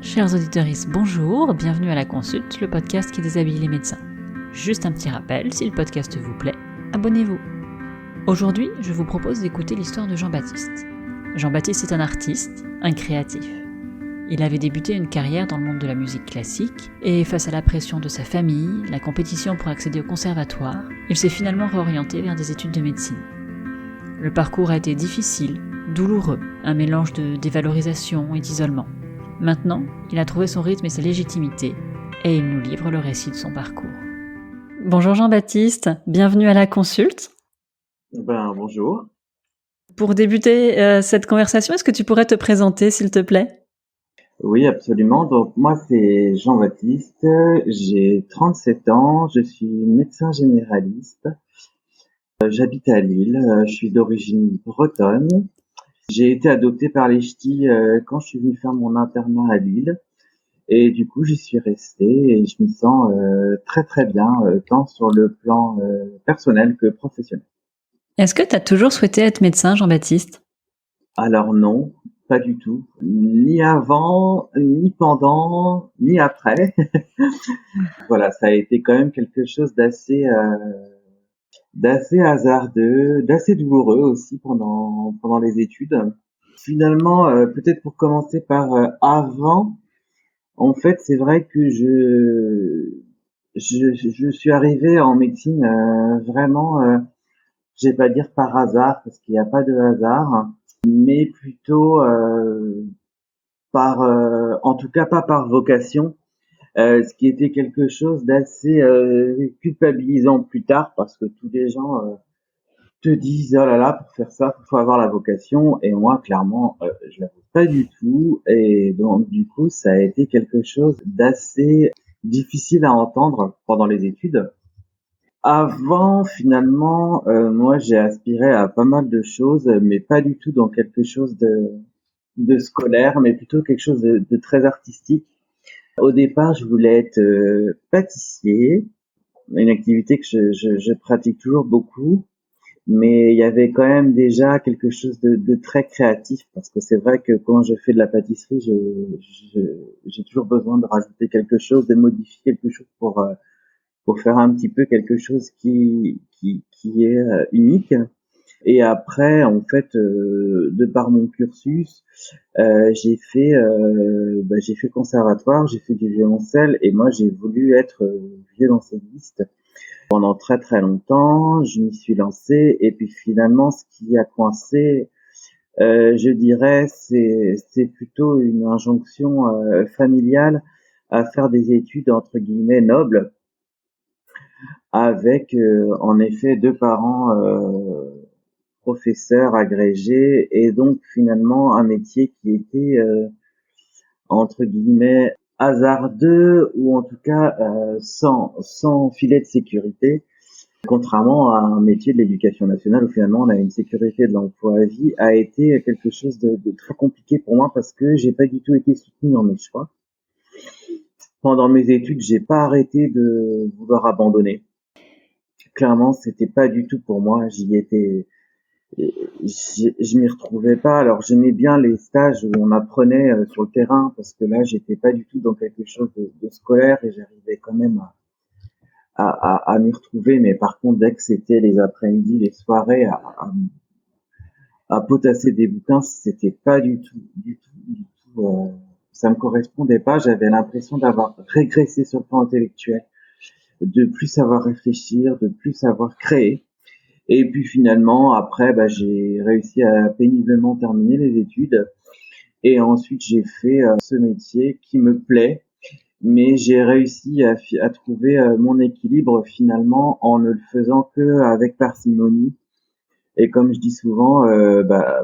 Chers auditeurs, bonjour, bienvenue à La Consulte, le podcast qui déshabille les médecins. Juste un petit rappel, si le podcast vous plaît, abonnez-vous. Aujourd'hui, je vous propose d'écouter l'histoire de Jean-Baptiste. Jean-Baptiste est un artiste, un créatif. Il avait débuté une carrière dans le monde de la musique classique, et face à la pression de sa famille, la compétition pour accéder au conservatoire, il s'est finalement réorienté vers des études de médecine. Le parcours a été difficile, douloureux, un mélange de dévalorisation et d'isolement. Maintenant, il a trouvé son rythme et sa légitimité, et il nous livre le récit de son parcours. Bonjour Jean-Baptiste, bienvenue à La Consulte. Bonjour. Pour débuter cette conversation, est-ce que tu pourrais te présenter, s'il te plaît ? Oui, absolument. Donc, moi, c'est Jean-Baptiste, j'ai 37 ans, je suis médecin généraliste, j'habite à Lille, je suis d'origine bretonne. J'ai été adopté par les ch'tis quand je suis venu faire mon internat à Lille. Et du coup, j'y suis resté et je m'y sens très très bien, tant sur le plan personnel que professionnel. Est-ce que tu as toujours souhaité être médecin, Jean-Baptiste ? Alors non, pas du tout. Ni avant, ni pendant, ni après. Voilà, ça a été quand même quelque chose d'assez hasardeux, d'assez douloureux aussi pendant les études. Finalement, peut-être pour commencer par avant, en fait, c'est vrai que je suis arrivé en médecine vraiment, je vais pas dire par hasard parce qu'il n'y a pas de hasard, mais plutôt en tout cas pas par vocation, ce qui était quelque chose d'assez culpabilisant plus tard parce que tous les gens te disent oh là là, pour faire ça faut avoir la vocation, et moi clairement je l'avais pas du tout, et donc du coup ça a été quelque chose d'assez difficile à entendre pendant les études. Avant, finalement, moi j'ai aspiré à pas mal de choses, mais pas du tout dans quelque chose de scolaire, mais plutôt quelque chose de très artistique. Au départ, je voulais être pâtissier, une activité que je pratique toujours beaucoup. Mais il y avait quand même déjà quelque chose de très créatif, parce que c'est vrai que quand je fais de la pâtisserie, j'ai toujours besoin de rajouter quelque chose, de modifier quelque chose pour faire un petit peu quelque chose qui est unique. Et après, en fait, de par mon cursus, j'ai fait conservatoire, j'ai fait du violoncelle, et moi j'ai voulu être violoncelliste. Pendant très très longtemps, je m'y suis lancé, et puis finalement, ce qui a coincé, je dirais, c'est plutôt une injonction familiale à faire des études entre guillemets nobles, avec en effet deux parents professeurs agrégés, et donc finalement un métier qui était entre guillemets hasardeux, ou en tout cas sans filet de sécurité. Contrairement à un métier de l'éducation nationale où finalement on a une sécurité de l'emploi à vie, a été quelque chose de très compliqué pour moi parce que j'ai pas du tout été soutenu dans mes choix. Pendant mes études, j'ai pas arrêté de vouloir abandonner. Clairement, c'était pas du tout pour moi. Je m'y retrouvais pas. Alors j'aimais bien les stages où on apprenait sur le terrain, parce que là j'étais pas du tout dans quelque chose de scolaire, et j'arrivais quand même à m'y retrouver. Mais par contre, dès que c'était les après-midi, les soirées, à potasser des bouquins, c'était pas du tout, ça me correspondait pas. J'avais l'impression d'avoir régressé sur le plan intellectuel, de plus savoir réfléchir, de plus savoir créer. Et puis finalement, après, j'ai réussi à péniblement terminer les études, et ensuite j'ai fait ce métier qui me plaît, mais j'ai réussi à trouver mon équilibre finalement en ne le faisant que avec parcimonie. Et comme je dis souvent,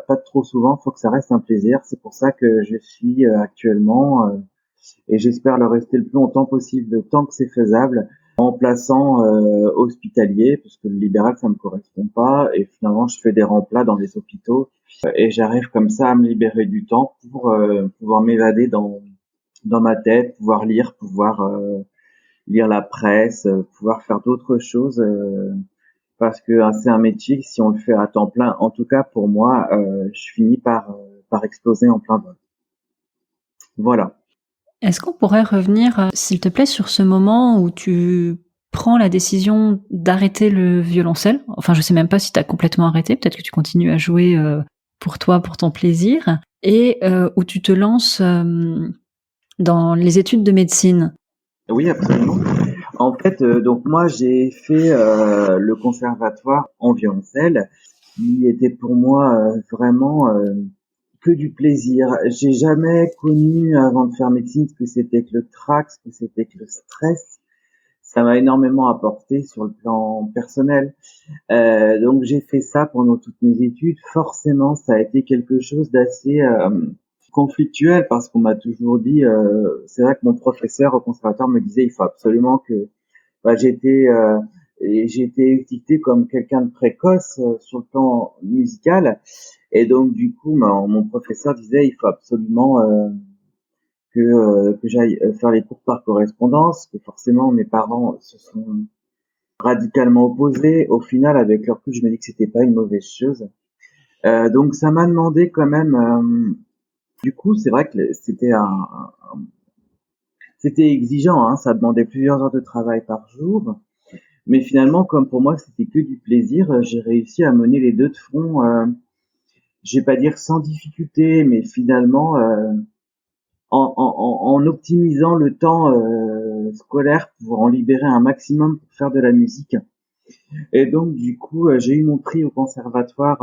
pas trop souvent, faut que ça reste un plaisir. C'est pour ça que je suis actuellement, et j'espère le rester le plus longtemps possible, tant que c'est faisable, en plaçant hospitalier, parce que le libéral ça me correspond pas, et finalement je fais des remplats dans les hôpitaux, et j'arrive comme ça à me libérer du temps pour pouvoir m'évader dans ma tête, pouvoir lire la presse, pouvoir faire d'autres choses parce que c'est un métier, si on le fait à temps plein, en tout cas pour moi, je finis par exploser en plein vol. Voilà. Est-ce qu'on pourrait revenir, s'il te plaît, sur ce moment où tu prends la décision d'arrêter le violoncelle? Enfin, je sais même pas si tu as complètement arrêté, peut-être que tu continues à jouer, pour toi, pour ton plaisir et où tu te lances, dans les études de médecine. Oui, absolument. En fait, donc moi j'ai fait le conservatoire en violoncelle, qui était pour moi vraiment que du plaisir. J'ai jamais connu avant de faire médecine ce que c'était que le trac, ce que c'était que le stress. Ça m'a énormément apporté sur le plan personnel. Donc j'ai fait ça pendant toutes mes études. Forcément, ça a été quelque chose d'assez conflictuel parce qu'on m'a toujours dit. C'est vrai que mon professeur au conservatoire me disait il faut absolument que j'étais étiqueté comme quelqu'un de précoce sur le plan musical et donc du coup mon professeur disait il faut absolument que j'aille faire les cours par correspondance, que forcément mes parents se sont radicalement opposés. Au final, avec leur recul, je me dis que c'était pas une mauvaise chose. Donc ça m'a demandé quand même. Du coup, c'est vrai que c'était exigeant. Hein, ça demandait plusieurs heures de travail par jour. Mais finalement, comme pour moi, c'était que du plaisir, j'ai réussi à mener les deux de front. Je vais pas dire sans difficulté, mais finalement en optimisant le temps scolaire pour en libérer un maximum pour faire de la musique. Et donc du coup, j'ai eu mon prix au conservatoire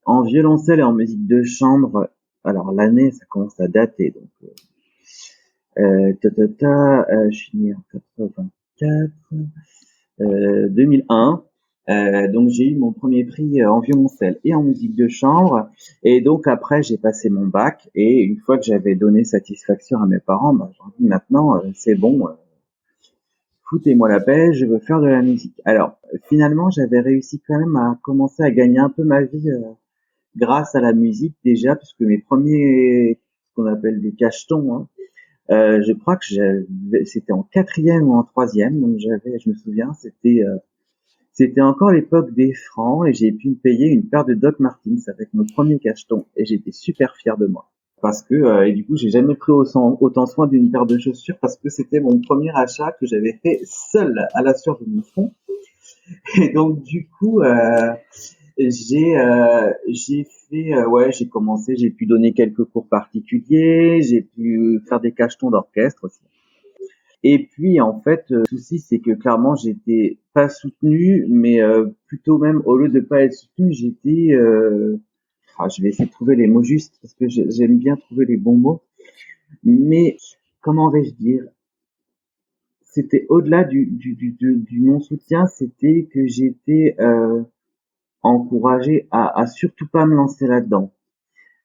en violoncelle et en musique de chambre. Alors l'année, ça commence à dater. Donc, je suis né en 84, 2001. Donc j'ai eu mon premier prix en violoncelle et en musique de chambre. Et donc après, j'ai passé mon bac. Et une fois que j'avais donné satisfaction à mes parents, bah, j'ai dit maintenant, c'est bon. Foutez-moi la paix, je veux faire de la musique. Alors, finalement, j'avais réussi quand même à commencer à gagner un peu ma vie grâce à la musique déjà, puisque mes premiers, ce qu'on appelle des cachetons, hein, je crois que c'était en quatrième ou en troisième, donc je me souviens, c'était encore l'époque des francs et j'ai pu me payer une paire de Doc Martens avec mon premier cacheton et j'étais super fier de moi. Parce que et du coup j'ai jamais pris autant soin d'une paire de chaussures parce que c'était mon premier achat que j'avais fait seul à la sueur de mon front. Et donc du coup j'ai fait ouais j'ai commencé, j'ai pu donner quelques cours particuliers, j'ai pu faire des cachetons d'orchestre aussi. Et puis en fait, le souci c'est que clairement j'étais pas soutenu, mais plutôt même au lieu de pas être soutenu, je vais essayer de trouver les mots justes parce que j'aime bien trouver les bons mots. Mais comment vais-je dire? C'était au-delà du non-soutien, c'était que j'étais encouragé à surtout pas me lancer là-dedans.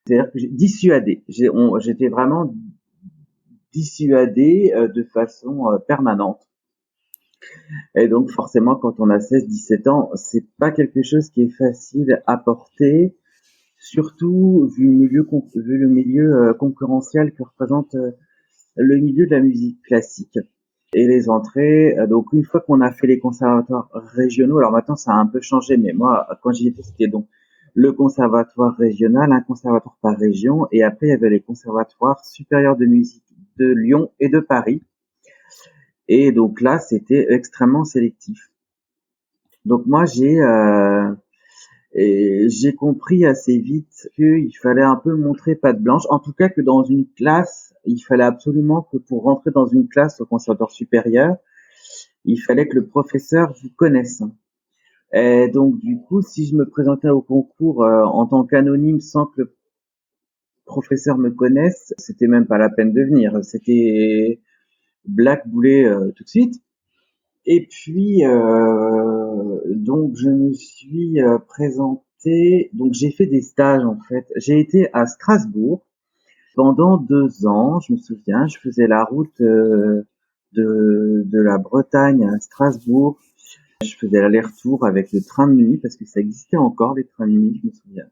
C'est-à-dire que j'ai dissuadé. J'étais vraiment dissuadé de façon permanente. Et donc forcément, quand on a 16-17 ans, c'est pas quelque chose qui est facile à porter, surtout vu le milieu concurrentiel que représente le milieu de la musique classique et les entrées. Donc une fois qu'on a fait les conservatoires régionaux, alors maintenant ça a un peu changé, mais moi quand j'y étais, c'était donc le conservatoire régional, un conservatoire par région, et après il y avait les conservatoires supérieurs de musique de Lyon et de Paris. Et donc là, c'était extrêmement sélectif. Donc moi, j'ai compris assez vite qu'il fallait un peu montrer patte blanche. En tout cas, que dans une classe, il fallait absolument que pour rentrer dans une classe au conservatoire supérieur, il fallait que le professeur vous connaisse. Et donc du coup, si je me présentais au concours en tant qu'anonyme sans que le professeur me connaisse, c'était même pas la peine de venir. C'était blackboulé tout de suite. Et puis, donc, je me suis présenté. Donc, j'ai fait des stages en fait. J'ai été à Strasbourg pendant 2 ans. Je me souviens, je faisais la route de la Bretagne à Strasbourg. Je faisais l'aller-retour avec le train de nuit parce que ça existait encore les trains de nuit, je me souviens.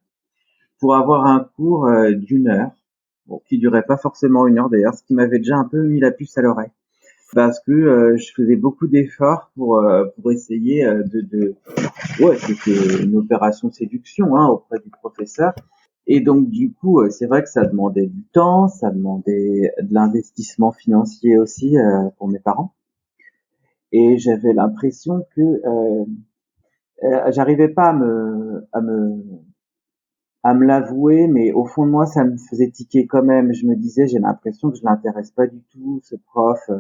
Pour avoir un cours d'1 heure, bon, qui durait pas forcément 1 heure d'ailleurs, ce qui m'avait déjà un peu mis la puce à l'oreille. parce que je faisais beaucoup d'efforts pour essayer ouais, c'était une opération séduction auprès du professeur. Et donc du coup, c'est vrai que ça demandait du temps, ça demandait de l'investissement financier aussi pour mes parents. Et j'avais l'impression que j'arrivais pas à me l'avouer, mais au fond de moi, ça me faisait tiquer quand même. Je me disais, j'ai l'impression que je l'intéresse pas du tout, ce prof.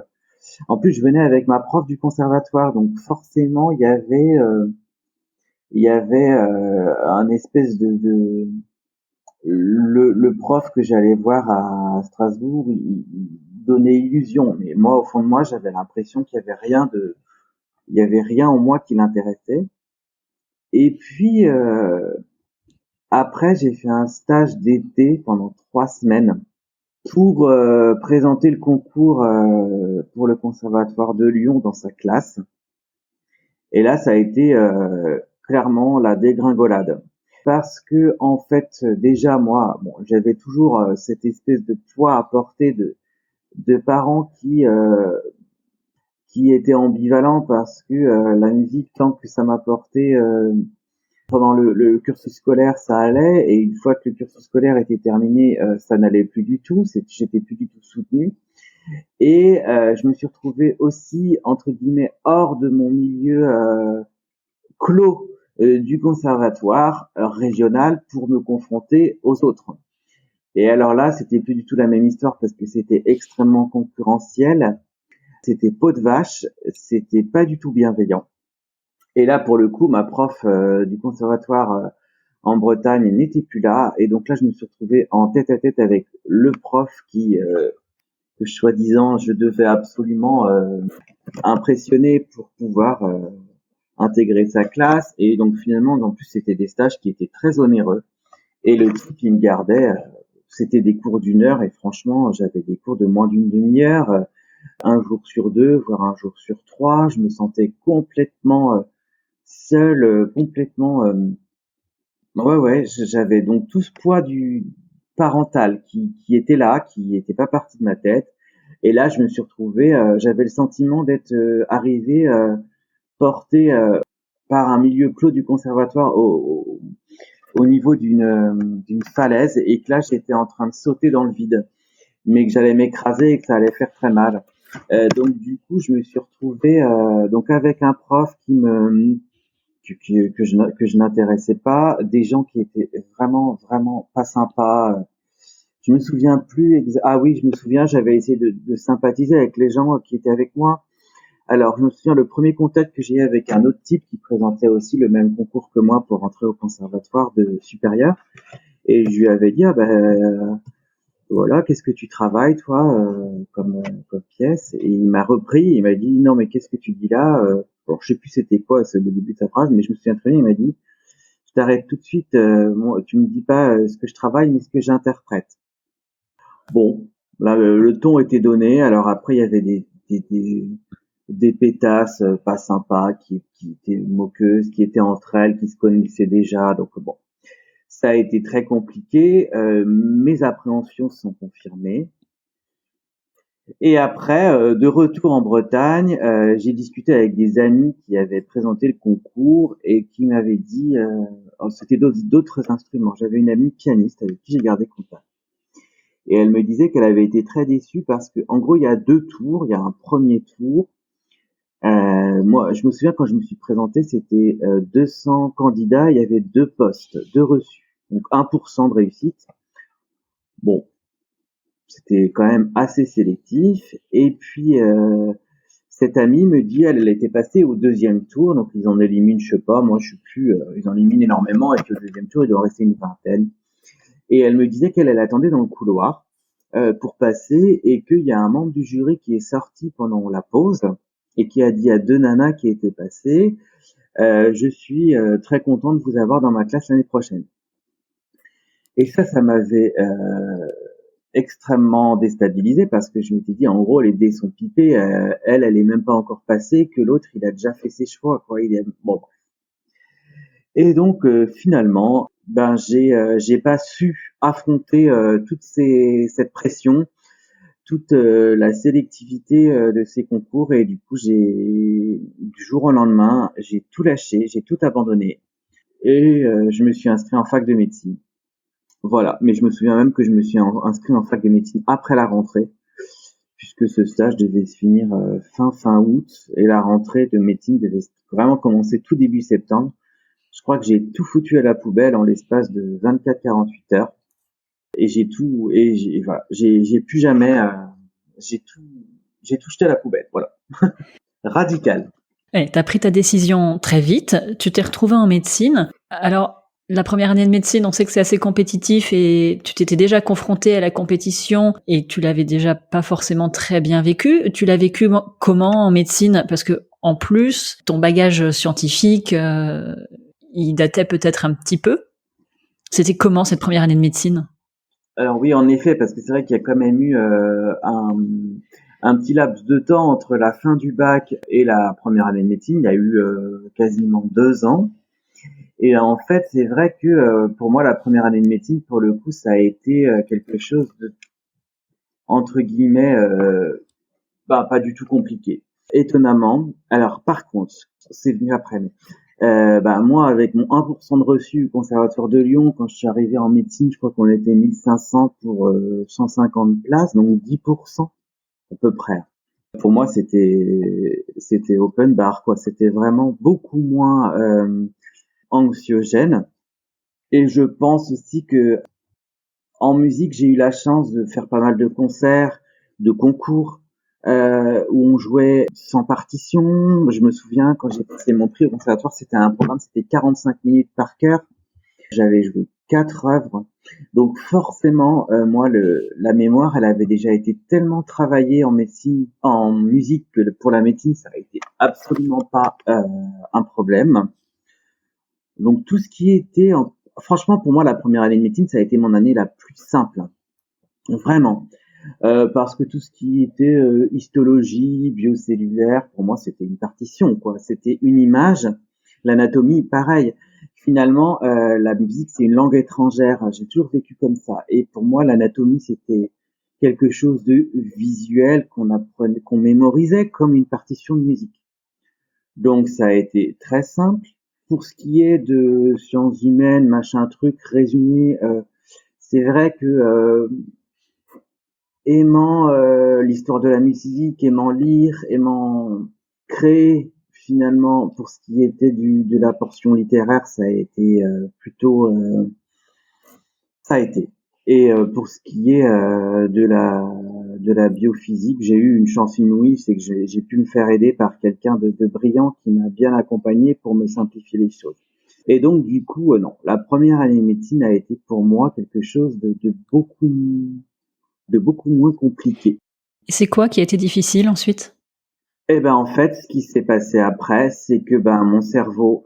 En plus, je venais avec ma prof du conservatoire, donc forcément, il y avait un espèce de le prof que j'allais voir à Strasbourg, il donnait illusion. Mais moi, au fond de moi, j'avais l'impression il y avait rien en moi qui l'intéressait. Et puis après, j'ai fait un stage d'été pendant 3 semaines pour présenter le concours pour le Conservatoire de Lyon dans sa classe. Et là, ça a été clairement la dégringolade. Parce que en fait, déjà moi, bon, j'avais toujours cette espèce de poids à porter de parents qui étaient ambivalents parce que la musique, tant que ça m'apportait pendant le cursus scolaire, ça allait, et une fois que le cursus scolaire était terminé, ça n'allait plus du tout. J'étais plus du tout soutenu. Et je me suis retrouvé aussi entre guillemets hors de mon milieu clos du conservatoire régional pour me confronter aux autres. Et alors là, c'était plus du tout la même histoire parce que c'était extrêmement concurrentiel, c'était peau de vache, c'était pas du tout bienveillant. Et là, pour le coup, ma prof du conservatoire en Bretagne n'était plus là, et donc là, je me suis retrouvé en tête à tête avec le prof que soi-disant je devais absolument impressionner pour pouvoir intégrer sa classe. Et donc finalement, en plus, c'était des stages qui étaient très onéreux. Et le type, il me gardait, c'était des cours d'1 heure, et franchement, j'avais des cours de moins d'une demi-heure, un jour sur 2, voire un jour sur 3. Je me sentais complètement seul, complètement. Ouais, ouais, j'avais donc tout ce poids du parental qui était là, qui était pas parti de ma tête. Et là, je me suis retrouvé, j'avais le sentiment d'être arrivé porté par un milieu clos du conservatoire au niveau d'une falaise, et que là, j'étais en train de sauter dans le vide, mais que j'allais m'écraser et que ça allait faire très mal. Donc du coup, je me suis retrouvé donc avec un prof que je n'intéressais pas, des gens qui étaient vraiment vraiment pas sympas. Je me souviens plus ah oui, je me souviens, j'avais essayé de sympathiser avec les gens qui étaient avec moi. Alors, je me souviens, le premier contact que j'ai eu avec un autre type qui présentait aussi le même concours que moi pour entrer au conservatoire de supérieur, et je lui avais dit, ah ben voilà, qu'est-ce que tu travailles toi comme pièce? Et il m'a repris, il m'a dit, non mais qu'est-ce que tu dis là? Bon, je sais plus c'était quoi le début de sa phrase, mais je me souviens très bien, il m'a dit, je t'arrête tout de suite, moi, tu me dis pas ce que je travaille, mais ce que j'interprète. Bon, là, le ton était donné. Alors après, il y avait des pétasses pas sympas qui étaient moqueuses, qui étaient entre elles, qui se connaissaient déjà. Donc bon, ça a été très compliqué. Mes appréhensions se sont confirmées. Et après, de retour en Bretagne, j'ai discuté avec des amis qui avaient présenté le concours et qui m'avaient dit, c'était d'autres instruments. J'avais une amie pianiste avec qui j'ai gardé contact. Et elle me disait qu'elle avait été très déçue parce que, en gros, il y a 2 tours. Il y a un premier tour. Moi, je me souviens quand je me suis présenté, c'était 200 candidats, il y avait 2 postes, 2 reçus, donc 1% de réussite. Bon, c'était quand même assez sélectif. Et puis, cette amie me dit, elle était passée au deuxième tour, donc ils en éliminent, je sais pas, moi je suis plus, ils en éliminent énormément, et qu'au deuxième tour, il doit rester une vingtaine. Et elle me disait qu'elle attendait dans le couloir pour passer, et qu'il y a un membre du jury qui est sorti pendant la pause et qui a dit à 2 nanas qui étaient passées, je suis très content de vous avoir dans ma classe l'année prochaine. Et ça m'avait extrêmement déstabilisé parce que je m'étais dit, en gros, les dés sont pipés, elle est même pas encore passée, que l'autre, il a déjà fait ses choix, quoi. Bon. Et donc, finalement, ben, j'ai pas su affronter cette pression. toute la sélectivité de ces concours et du coup du jour au lendemain j'ai tout lâché, j'ai tout abandonné et je me suis inscrit en fac de médecine. Voilà, mais je me souviens même que je me suis inscrit en fac de médecine après la rentrée puisque ce stage devait se finir fin août et la rentrée de médecine devait vraiment commencer tout début septembre. Je crois que j'ai tout foutu à la poubelle en l'espace de 24-48 heures et voilà, j'ai plus jamais j'ai tout j'ai tout jeté à la poubelle, voilà. Radical. Ouais, tu as pris ta décision très vite, tu t'es retrouvé en médecine. Alors, la première année de médecine, on sait que c'est assez compétitif et tu t'étais déjà confronté à la compétition et tu l'avais déjà pas forcément très bien vécu. Tu l'as vécu comment en médecine? Parce que en plus, ton bagage scientifique, il datait peut-être un petit peu. C'était comment cette première année de médecine? Alors oui, en effet, parce que c'est vrai qu'il y a quand même eu un petit laps de temps entre la fin du bac et la première année de médecine. Il y a eu quasiment 2 ans. Et en fait, c'est vrai que pour moi, la première année de médecine, pour le coup, ça a été quelque chose de, entre guillemets, pas du tout compliqué. Étonnamment. Alors, par contre, c'est venu après. Mais, moi, avec mon 1% de reçu au Conservatoire de Lyon, quand je suis arrivé en médecine, je crois qu'on était 1500 pour 150 places, donc 10% à peu près. Pour moi, c'était open bar, quoi. C'était vraiment beaucoup moins anxiogène. Et je pense aussi que en musique, j'ai eu la chance de faire pas mal de concerts, de concours, où on jouait sans partition. Je me souviens, quand j'ai passé mon prix au conservatoire, c'était un programme, c'était 45 minutes par chœur. J'avais joué 4 œuvres. Donc forcément, moi, la mémoire, elle avait déjà été tellement travaillée en médecine, en musique, que pour la médecine, ça a été absolument pas un problème. Donc tout ce qui était, franchement, pour moi, la première année de médecine, ça a été mon année la plus simple, vraiment, parce que tout ce qui était histologie, biocellulaire, pour moi, c'était une partition, quoi. C'était une image. L'anatomie, pareil. Finalement, la musique, c'est une langue étrangère. J'ai toujours vécu comme ça. Et pour moi, l'anatomie, c'était quelque chose de visuel qu'on apprenait, qu'on mémorisait comme une partition de musique. Donc ça a été très simple. Pour ce qui est de sciences humaines, machin truc, résumé, c'est vrai que aimant l'histoire de la musique, aimant lire, aimant créer, finalement, pour ce qui était de la portion littéraire, ça a été plutôt ça a été. Et pour ce qui est de la biophysique, j'ai eu une chance inouïe, c'est que j'ai pu me faire aider par quelqu'un de brillant qui m'a bien accompagné pour me simplifier les choses. Et donc du coup, non, la première année de médecine a été pour moi quelque chose de beaucoup moins compliqué. Et c'est quoi qui a été difficile ensuite? Et ben en fait, ce qui s'est passé après, c'est que mon cerveau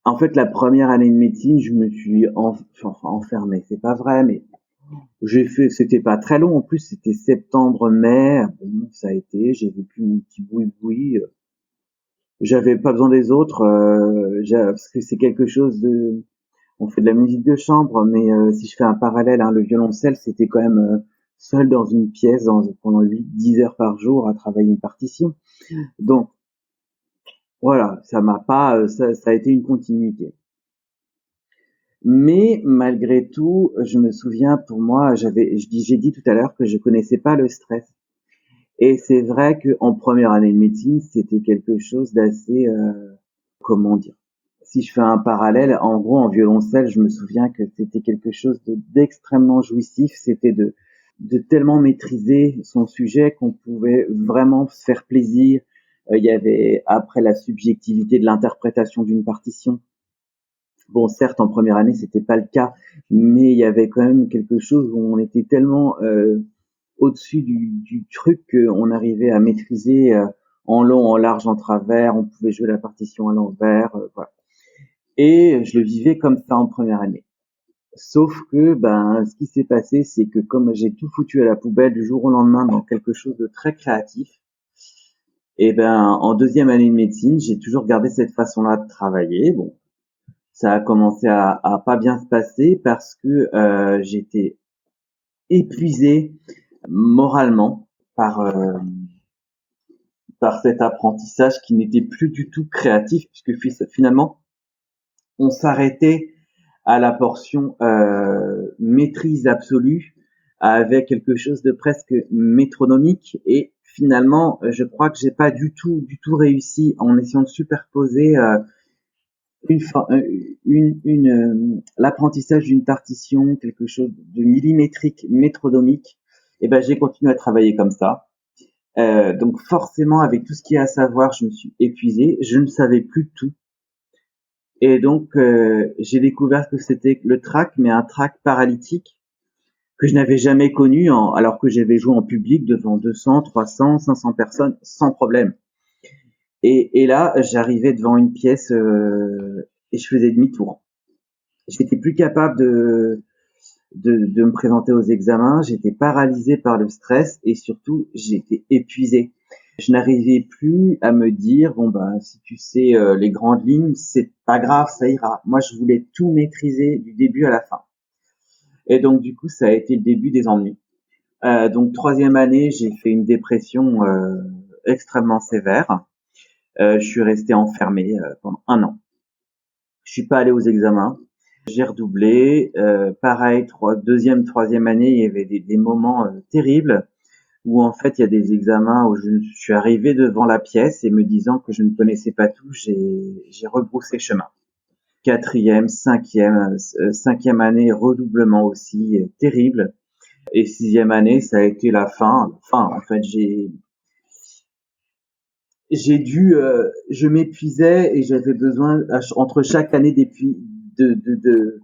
en fait, la première année de médecine, je me suis enfermé. C'est pas vrai, mais c'était pas très long. En plus, c'était septembre-mai. Bon, ça a été. J'ai vécu mon petit boui-boui. J'avais pas besoin des autres, parce que c'est quelque chose de. On fait de la musique de chambre, mais si je fais un parallèle, hein, le violoncelle, c'était quand même seul dans une pièce pendant 8-10 heures par jour à travailler une partition. Donc voilà, ça m'a pas, ça a été une continuité. Mais malgré tout, je me souviens, pour moi, j'ai dit tout à l'heure que je connaissais pas le stress. Et c'est vrai que en première année de médecine, c'était quelque chose d'assez, comment dire. Si je fais un parallèle, en gros, en violoncelle, je me souviens que c'était quelque chose d'extrêmement jouissif. C'était de tellement maîtriser son sujet qu'on pouvait vraiment se faire plaisir. Il y avait après la subjectivité de l'interprétation d'une partition. Bon, certes, en première année, c'était pas le cas, mais il y avait quand même quelque chose où on était tellement au-dessus du truc qu'on arrivait à maîtriser en long, en large, en travers. On pouvait jouer la partition à l'envers, voilà. Et je le vivais comme ça en première année. Sauf que, ce qui s'est passé, c'est que comme j'ai tout foutu à la poubelle du jour au lendemain dans quelque chose de très créatif, et en deuxième année de médecine, j'ai toujours gardé cette façon-là de travailler. Bon, ça a commencé à pas bien se passer parce que j'étais épuisé moralement par cet apprentissage qui n'était plus du tout créatif, puisque finalement, on s'arrêtait à la portion maîtrise absolue avec quelque chose de presque métronomique, et finalement je crois que j'ai pas du tout réussi en essayant de superposer l'apprentissage d'une partition, quelque chose de millimétrique, métronomique. Et ben j'ai continué à travailler comme ça. Donc forcément, avec tout ce qu'il y a à savoir, je me suis épuisé, je ne savais plus tout. Et donc j'ai découvert que c'était le trac, mais un trac paralytique que je n'avais jamais connu, alors que j'avais joué en public devant 200, 300, 500 personnes sans problème. Et là, j'arrivais devant une pièce et je faisais demi-tour. J'étais plus capable de me présenter aux examens, j'étais paralysé par le stress et surtout, j'étais épuisé. Je n'arrivais plus à me dire, bon ben, si tu sais les grandes lignes, c'est pas grave, ça ira. Moi, je voulais tout maîtriser du début à la fin. Et donc, du coup, ça a été le début des ennuis. Donc, troisième année, j'ai fait une dépression extrêmement sévère. Je suis resté enfermé pendant 1 an. Je suis pas allé aux examens. J'ai redoublé. Pareil, deuxième, troisième année, il y avait des moments terribles où en fait il y a des examens où je suis arrivé devant la pièce et me disant que je ne connaissais pas tout, j'ai rebroussé chemin. Quatrième, cinquième année, redoublement aussi terrible. Et sixième année, ça a été la fin. Enfin, en fait, je m'épuisais et j'avais besoin entre chaque année je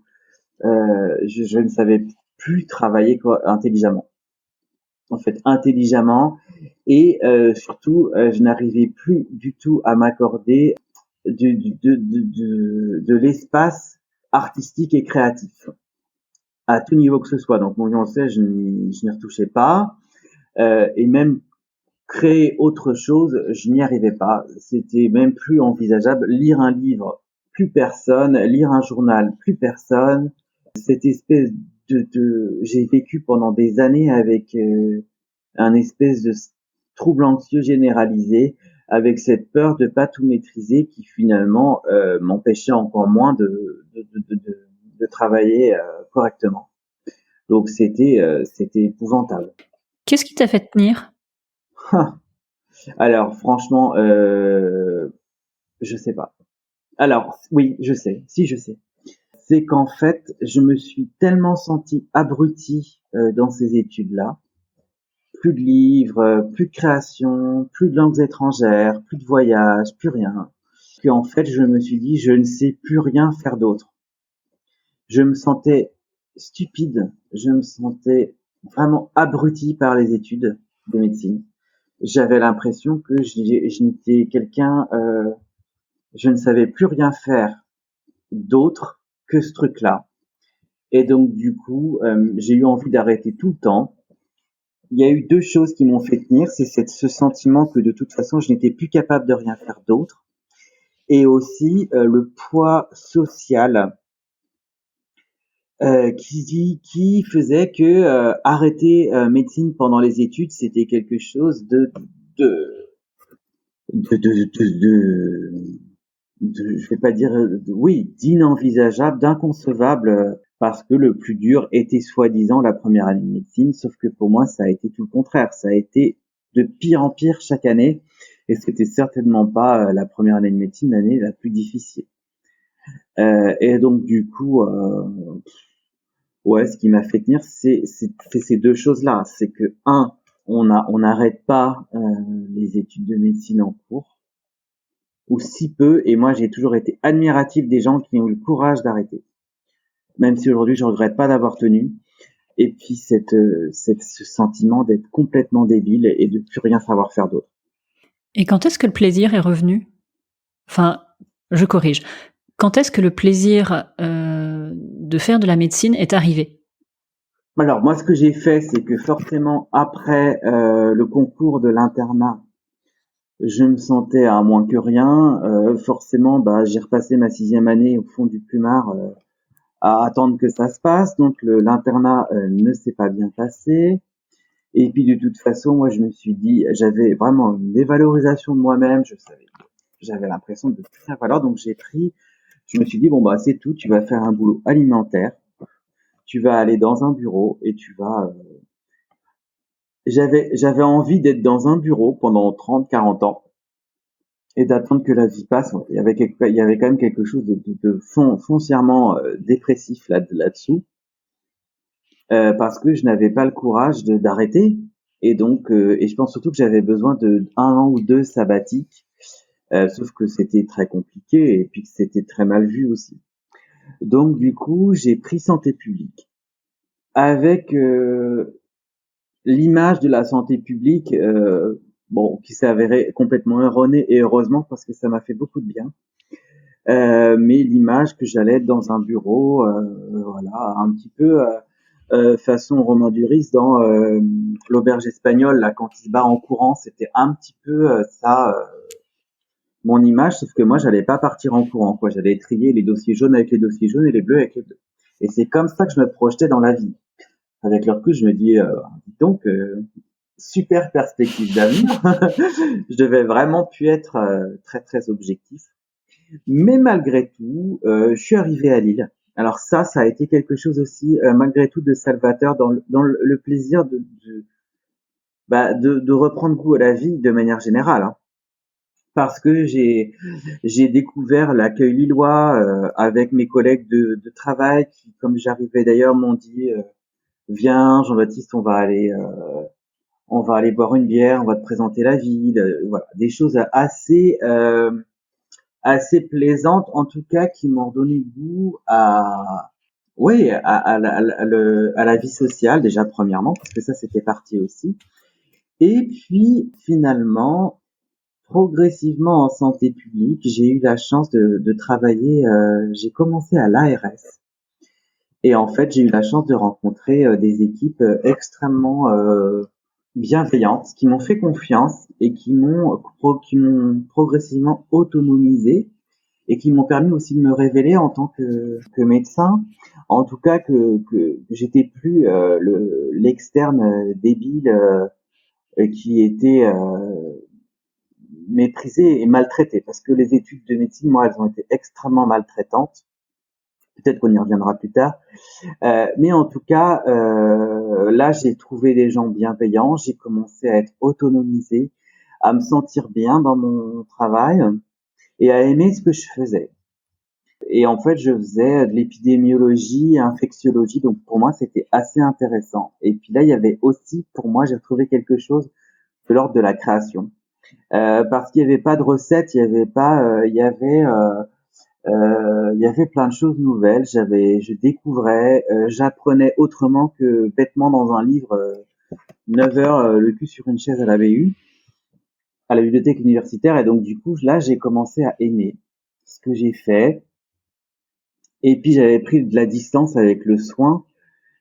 ne savais plus travailler intelligemment. En fait, intelligemment et surtout, je n'arrivais plus du tout à m'accorder de l'espace artistique et créatif à tout niveau que ce soit. Donc mon fiancé, je n'y retouchais pas et même créer autre chose, je n'y arrivais pas. C'était même plus envisageable. Lire un livre, plus personne. Lire un journal, plus personne. Cette espèce j'ai vécu pendant des années avec un espèce de trouble anxieux généralisé, avec cette peur de pas tout maîtriser qui finalement m'empêchait encore moins de travailler correctement. Donc c'était épouvantable. Qu'est-ce qui t'a fait tenir? Alors franchement, je sais pas. Alors oui, je sais. Si je sais. C'est qu'en fait, je me suis tellement senti abruti dans ces études-là. Plus de livres, plus de création, plus de langues étrangères, plus de voyages, plus rien. Qu'en fait, je me suis dit, je ne sais plus rien faire d'autre. Je me sentais stupide. Je me sentais vraiment abruti par les études de médecine. J'avais l'impression que je n'étais quelqu'un, je ne savais plus rien faire d'autre que ce truc-là. Et donc du coup, j'ai eu envie d'arrêter tout le temps. Il y a eu 2 choses qui m'ont fait tenir, c'est ce sentiment que de toute façon, je n'étais plus capable de rien faire d'autre, et aussi le poids social qui faisait que arrêter médecine pendant les études, c'était quelque chose de de de de je vais pas dire oui, d'inenvisageable, d'inconcevable, parce que le plus dur était soi-disant la première année de médecine, sauf que pour moi ça a été tout le contraire, ça a été de pire en pire chaque année, et c'était certainement pas la première année de médecine l'année la plus difficile. Et donc du coup, ouais, ce qui m'a fait tenir, c'est ces 2 choses-là, c'est que on n'arrête pas les études de médecine en cours, ou si peu, et moi j'ai toujours été admiratif des gens qui ont eu le courage d'arrêter. Même si aujourd'hui je regrette pas d'avoir tenu. Et puis ce sentiment d'être complètement débile et de plus rien savoir faire d'autre. Et quand est-ce que le plaisir est revenu? Enfin, je corrige. Quand est-ce que le plaisir de faire de la médecine est arrivé? Alors moi ce que j'ai fait, c'est que forcément après le concours de l'internat, je me sentais à moins que rien. Forcément, j'ai repassé ma 6e année au fond du plumard à attendre que ça se passe. Donc l'internat ne s'est pas bien passé. Et puis de toute façon, moi je me suis dit, j'avais vraiment une dévalorisation de moi-même. J'avais l'impression de plus rien valoir. Donc je me suis dit bon bah c'est tout. Tu vas faire un boulot alimentaire. Tu vas aller dans un bureau et tu vas. J'avais envie d'être dans un bureau pendant 30, 40 ans et d'attendre que la vie passe. Il y avait quand même quelque chose de foncièrement dépressif là-dessous. Parce que je n'avais pas le courage d'arrêter. Et donc, et je pense surtout que j'avais besoin de 1 an ou 2 sabbatiques, sauf que c'était très compliqué et puis que c'était très mal vu aussi. Donc du coup, j'ai pris santé publique avec l'image de la santé publique, bon, qui s'est avérée complètement erronée et heureusement parce que ça m'a fait beaucoup de bien. Mais l'image que j'allais être dans un bureau, voilà, un petit peu façon Romain Duris dans l'auberge espagnole, là, quand il se barre en courant, c'était un petit peu ça, mon image, sauf que moi, j'allais pas partir en courant, quoi. J'allais trier les dossiers jaunes avec les dossiers jaunes et les bleus avec les bleus. Et c'est comme ça que je me projetais dans la vie. Avec leur coup, je me dis, dis donc, super perspective d'avenir. Je devais vraiment plus être très très objectif. Mais malgré tout, je suis arrivé à Lille. Alors ça a été quelque chose aussi, malgré tout, de salvateur dans le plaisir de reprendre goût à la vie de manière générale. Hein. Parce que j'ai découvert l'accueil lillois avec mes collègues de travail qui, comme j'arrivais d'ailleurs, m'ont dit viens Jean-Baptiste, on va aller boire une bière, on va te présenter la ville, voilà, des choses assez plaisantes, en tout cas, qui m'ont donné goût oui, à la vie sociale, déjà, premièrement, parce que ça, c'était parti aussi. Et puis, finalement, progressivement en santé publique, j'ai eu la chance de travailler, j'ai commencé à l'ARS. Et en fait, j'ai eu la chance de rencontrer des équipes extrêmement bienveillantes, qui m'ont fait confiance et qui m'ont progressivement autonomisé et qui m'ont permis aussi de me révéler en tant que médecin. En tout cas, que j'étais plus l'externe débile qui était méprisé et maltraité. Parce que les études de médecine, moi, elles ont été extrêmement maltraitantes. Peut-être qu'on y reviendra plus tard. Mais en tout cas, là, j'ai trouvé des gens bienveillants. J'ai commencé à être autonomisé, à me sentir bien dans mon travail et à aimer ce que je faisais. Et en fait, je faisais de l'épidémiologie, infectiologie, donc pour moi, c'était assez intéressant. Et puis là, il y avait aussi, pour moi, j'ai trouvé quelque chose de l'ordre de la création. Parce qu'il n'y avait pas de recette, il y avait pas, il y avait plein de choses nouvelles. Je découvrais, j'apprenais autrement que bêtement dans un livre, 9 heures le cul sur une chaise à la BU, à la bibliothèque universitaire. Et donc du coup, là, j'ai commencé à aimer ce que j'ai fait. Et puis j'avais pris de la distance avec le soin,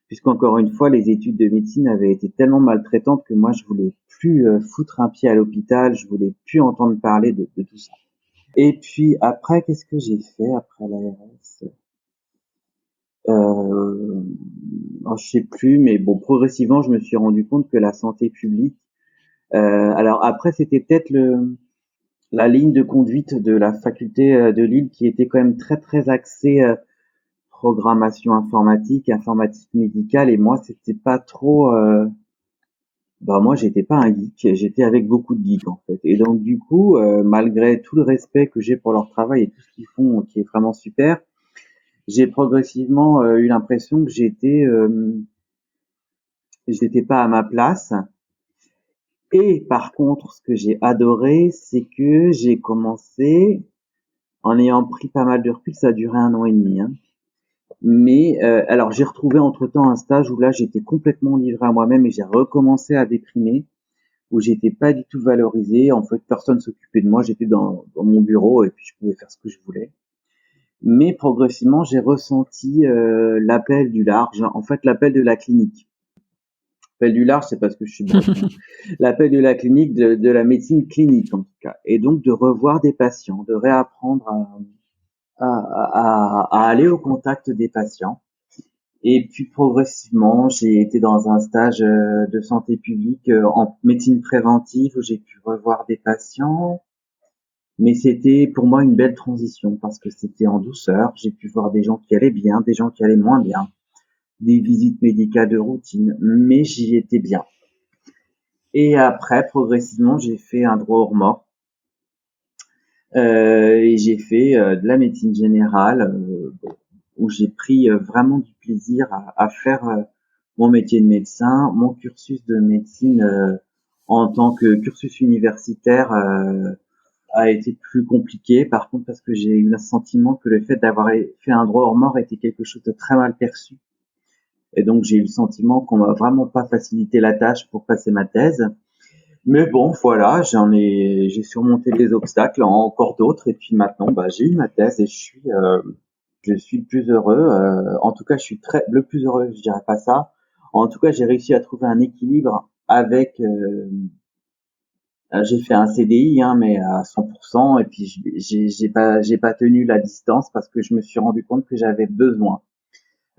puisqu'encore une fois, les études de médecine avaient été tellement maltraitantes que moi, je voulais plus foutre un pied à l'hôpital, je voulais plus entendre parler de tout ça. Et puis après, qu'est-ce que j'ai fait après l'ARS je sais plus, mais bon, progressivement, je me suis rendu compte que la santé publique. Alors après, c'était peut-être la ligne de conduite de la faculté de Lille qui était quand même très très axée programmation informatique, informatique médicale, et moi, c'était pas trop. Moi, j'étais pas un geek, j'étais avec beaucoup de geeks en fait. Et donc du coup, malgré tout le respect que j'ai pour leur travail et tout ce qu'ils font, qui est vraiment super, j'ai progressivement eu l'impression que j'étais pas à ma place. Et par contre, ce que j'ai adoré, c'est que j'ai commencé, en ayant pris pas mal de recul, ça a duré 1 an et demi. Hein. Mais alors j'ai retrouvé entre-temps un stage où là j'étais complètement livré à moi-même et j'ai recommencé à déprimer, où j'étais pas du tout valorisé. En fait, personne s'occupait de moi. J'étais dans mon bureau et puis je pouvais faire ce que je voulais. Mais progressivement, j'ai ressenti l'appel du large, en fait l'appel de la clinique. L'appel du large, c'est parce que je suis breton. L'appel de la clinique, de la médecine clinique en tout cas. Et donc de revoir des patients, de réapprendre à aller au contact des patients. Et puis progressivement, j'ai été dans un stage de santé publique en médecine préventive où j'ai pu revoir des patients. Mais c'était pour moi une belle transition parce que c'était en douceur. J'ai pu voir des gens qui allaient bien, des gens qui allaient moins bien, des visites médicales de routine, mais j'y étais bien. Et après, progressivement, j'ai fait un droit aux morts. Et j'ai fait de la médecine générale où j'ai pris vraiment du plaisir à faire mon métier de médecin, mon cursus de médecine en tant que cursus universitaire a été plus compliqué, par contre, parce que j'ai eu le sentiment que le fait d'avoir fait un droit hors mort était quelque chose de très mal perçu. Et donc, j'ai eu le sentiment qu'on m'a vraiment pas facilité la tâche pour passer ma thèse. Mais bon, voilà, j'ai surmonté les obstacles, encore d'autres, et puis maintenant, bah, j'ai eu ma thèse et je suis le plus heureux. En tout cas, je suis le plus heureux, je dirais pas ça. En tout cas, j'ai réussi à trouver un équilibre avec j'ai fait un CDI, hein, mais à 100%, et puis j'ai pas tenu la distance parce que je me suis rendu compte que j'avais besoin.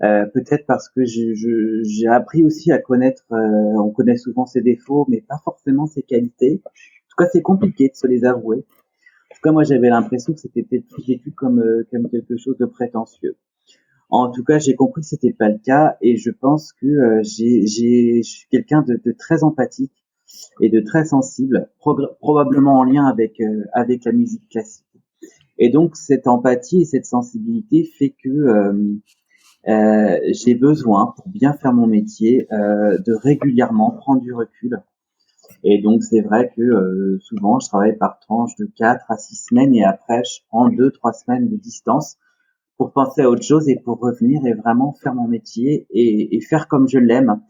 Peut-être parce que j'ai appris aussi à connaître. On connaît souvent ses défauts, mais pas forcément ses qualités. En tout cas, c'est compliqué de se les avouer. En tout cas, moi, j'avais l'impression que c'était peut-être vécu comme quelque chose de prétentieux. En tout cas, j'ai compris que c'était pas le cas, et je pense que je suis quelqu'un de très empathique et de très sensible, probablement en lien avec la musique classique. Et donc cette empathie et cette sensibilité fait que j'ai besoin, pour bien faire mon métier, de régulièrement prendre du recul. Et donc c'est vrai que souvent je travaille par tranche de 4 à 6 semaines et après je prends 2-3 semaines de distance pour penser à autre chose et pour revenir et vraiment faire mon métier et faire comme je l'aime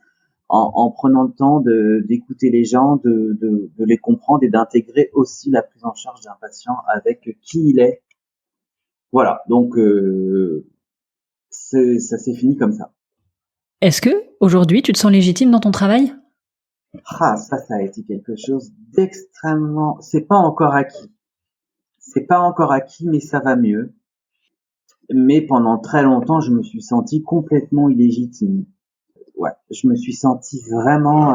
en prenant le temps d'écouter les gens, de les comprendre et d'intégrer aussi la prise en charge d'un patient avec qui il est. Voilà, donc ça s'est fini comme ça. Est-ce que, aujourd'hui, tu te sens légitime dans ton travail? Ah, ça a été quelque chose d'extrêmement... C'est pas encore acquis. C'est pas encore acquis, mais ça va mieux. Mais pendant très longtemps, je me suis senti complètement illégitime. Ouais, je me suis senti vraiment...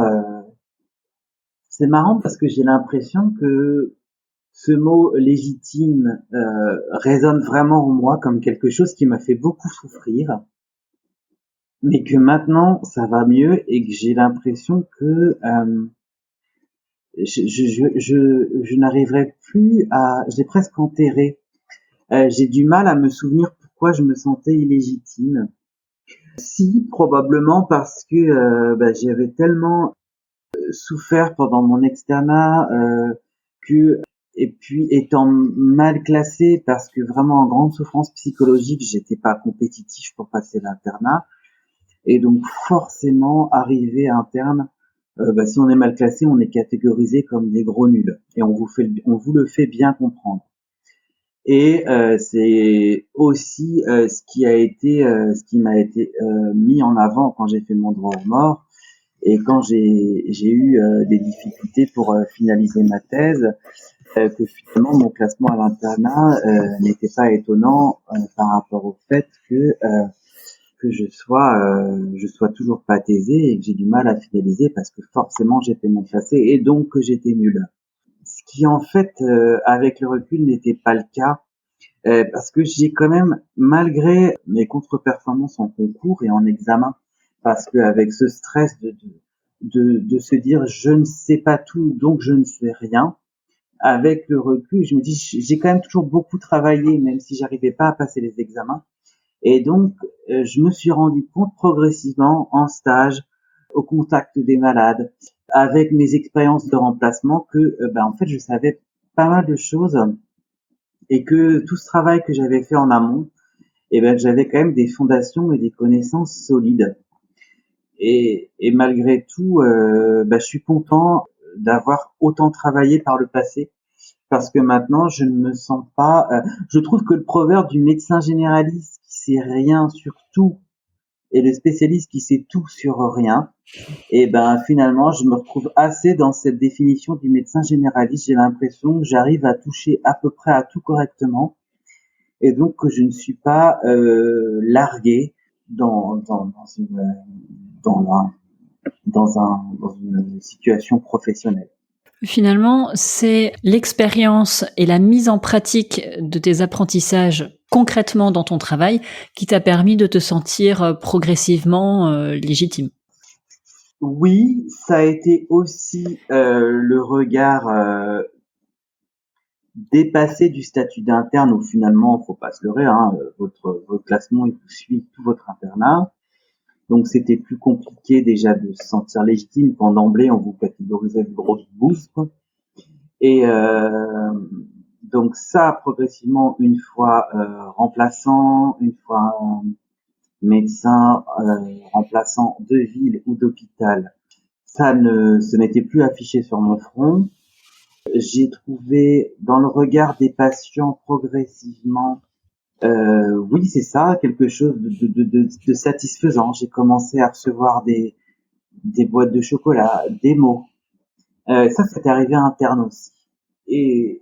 C'est marrant parce que j'ai l'impression que ce mot légitime résonne vraiment en moi comme quelque chose qui m'a fait beaucoup souffrir, mais que maintenant ça va mieux et que j'ai l'impression que je n'arriverai plus à... J'ai presque enterré. J'ai du mal à me souvenir pourquoi je me sentais illégitime. Si, probablement parce que j'avais tellement souffert pendant mon externat que et puis étant mal classé parce que vraiment en grande souffrance psychologique, j'étais pas compétitif pour passer l'internat et donc forcément arrivé interne, si on est mal classé, on est catégorisé comme des gros nuls et on vous le fait bien comprendre. Et c'est aussi ce qui m'a été mis en avant quand j'ai fait mon droit aux morts et quand j'ai eu des difficultés pour finaliser ma thèse, que finalement mon classement à l'internat n'était pas étonnant par rapport au fait que je sois toujours pas thésé et que j'ai du mal à finaliser parce que forcément j'étais mal classé et donc que j'étais nul. Ce qui en fait avec le recul n'était pas le cas parce que j'ai quand même, malgré mes contre-performances en concours et en examen, parce que avec ce stress de se dire je ne sais pas tout, donc je ne sais rien, avec le recul, je me dis j'ai quand même toujours beaucoup travaillé, même si j'arrivais pas à passer les examens. Et donc, je me suis rendu compte progressivement en stage, au contact des malades, avec mes expériences de remplacement, que en fait, je savais pas mal de choses et que tout ce travail que j'avais fait en amont, j'avais quand même des fondations et des connaissances solides. Et malgré tout, je suis content d'avoir autant travaillé par le passé parce que maintenant je ne me sens pas. Je trouve que le proverbe du médecin généraliste qui sait rien sur tout et le spécialiste qui sait tout sur rien, et finalement je me retrouve assez dans cette définition du médecin généraliste. J'ai l'impression que j'arrive à toucher à peu près à tout correctement et donc que je ne suis pas largué dans dans une situation professionnelle. Finalement, c'est l'expérience et la mise en pratique de tes apprentissages concrètement dans ton travail qui t'a permis de te sentir progressivement légitime. Oui, ça a été aussi le regard dépassé du statut d'interne où finalement, faut pas se leurrer, hein, votre classement il vous suit tout votre internat. Donc c'était plus compliqué déjà de se sentir légitime quand d'emblée on vous catégorisait de grosse bouse, quoi. Et donc ça, progressivement, une fois remplaçant, une fois médecin remplaçant de ville ou d'hôpital, ce n'était plus affiché sur mon front. J'ai trouvé dans le regard des patients progressivement, oui c'est ça, quelque chose de satisfaisant. J'ai commencé à recevoir des boîtes de chocolat, des mots. Ça, c'est arrivé à interne aussi. Et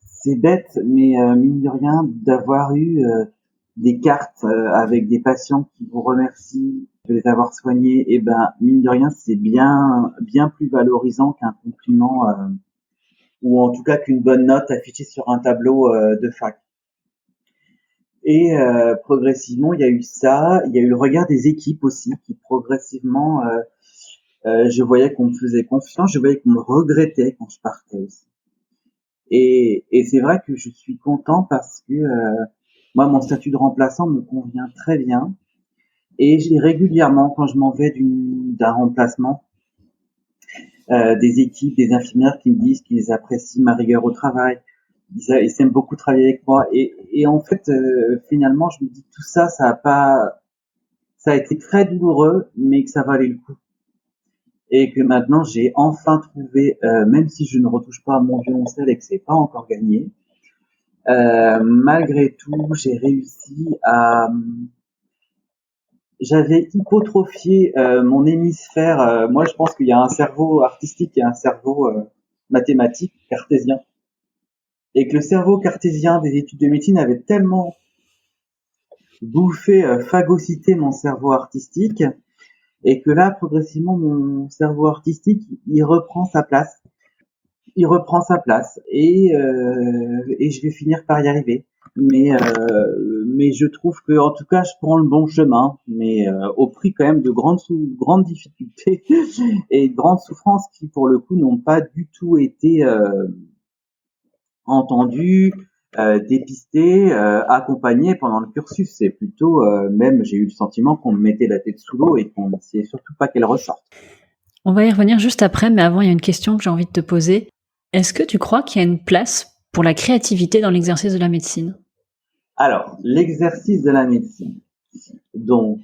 c'est bête, mais mine de rien, d'avoir eu des cartes avec des patients qui vous remercient de les avoir soignés, et ben mine de rien, c'est bien plus valorisant qu'un compliment ou en tout cas qu'une bonne note affichée sur un tableau de fac. Et progressivement, il y a eu ça, il y a eu le regard des équipes aussi qui progressivement je voyais qu'on me faisait confiance, je voyais qu'on me regrettait quand je partais aussi. Et c'est vrai que je suis content parce que moi, mon statut de remplaçant me convient très bien. Et j'ai régulièrement, quand je m'en vais d'un remplacement, des équipes, des infirmières qui me disent qu'ils apprécient ma rigueur au travail. Ils aiment beaucoup travailler avec moi. Et en fait, finalement, je me dis tout ça, ça a été très douloureux, mais que ça valait le coup. Et que maintenant j'ai enfin trouvé, même si je ne retouche pas à mon violoncelle et que c'est pas encore gagné, malgré tout j'ai réussi à, j'avais hypotrophié mon hémisphère. Moi je pense qu'il y a un cerveau artistique et un cerveau mathématique cartésien, et que le cerveau cartésien des études de médecine avait tellement bouffé, phagocyté mon cerveau artistique, et que là progressivement mon cerveau artistique il reprend sa place. Et je vais finir par y arriver. Mais je trouve que en tout cas je prends le bon chemin, mais au prix quand même de grandes difficultés et de grandes souffrances qui pour le coup n'ont pas du tout été entendues, dépistées, accompagnées pendant le cursus. C'est plutôt même j'ai eu le sentiment qu'on me mettait la tête sous l'eau et qu'on ne sait surtout pas qu'elle ressorte. On va y revenir juste après, mais avant il y a une question que j'ai envie de te poser. Est-ce que tu crois qu'il y a une place pour la créativité dans l'exercice de la médecine ? Alors, l'exercice de la médecine. Donc,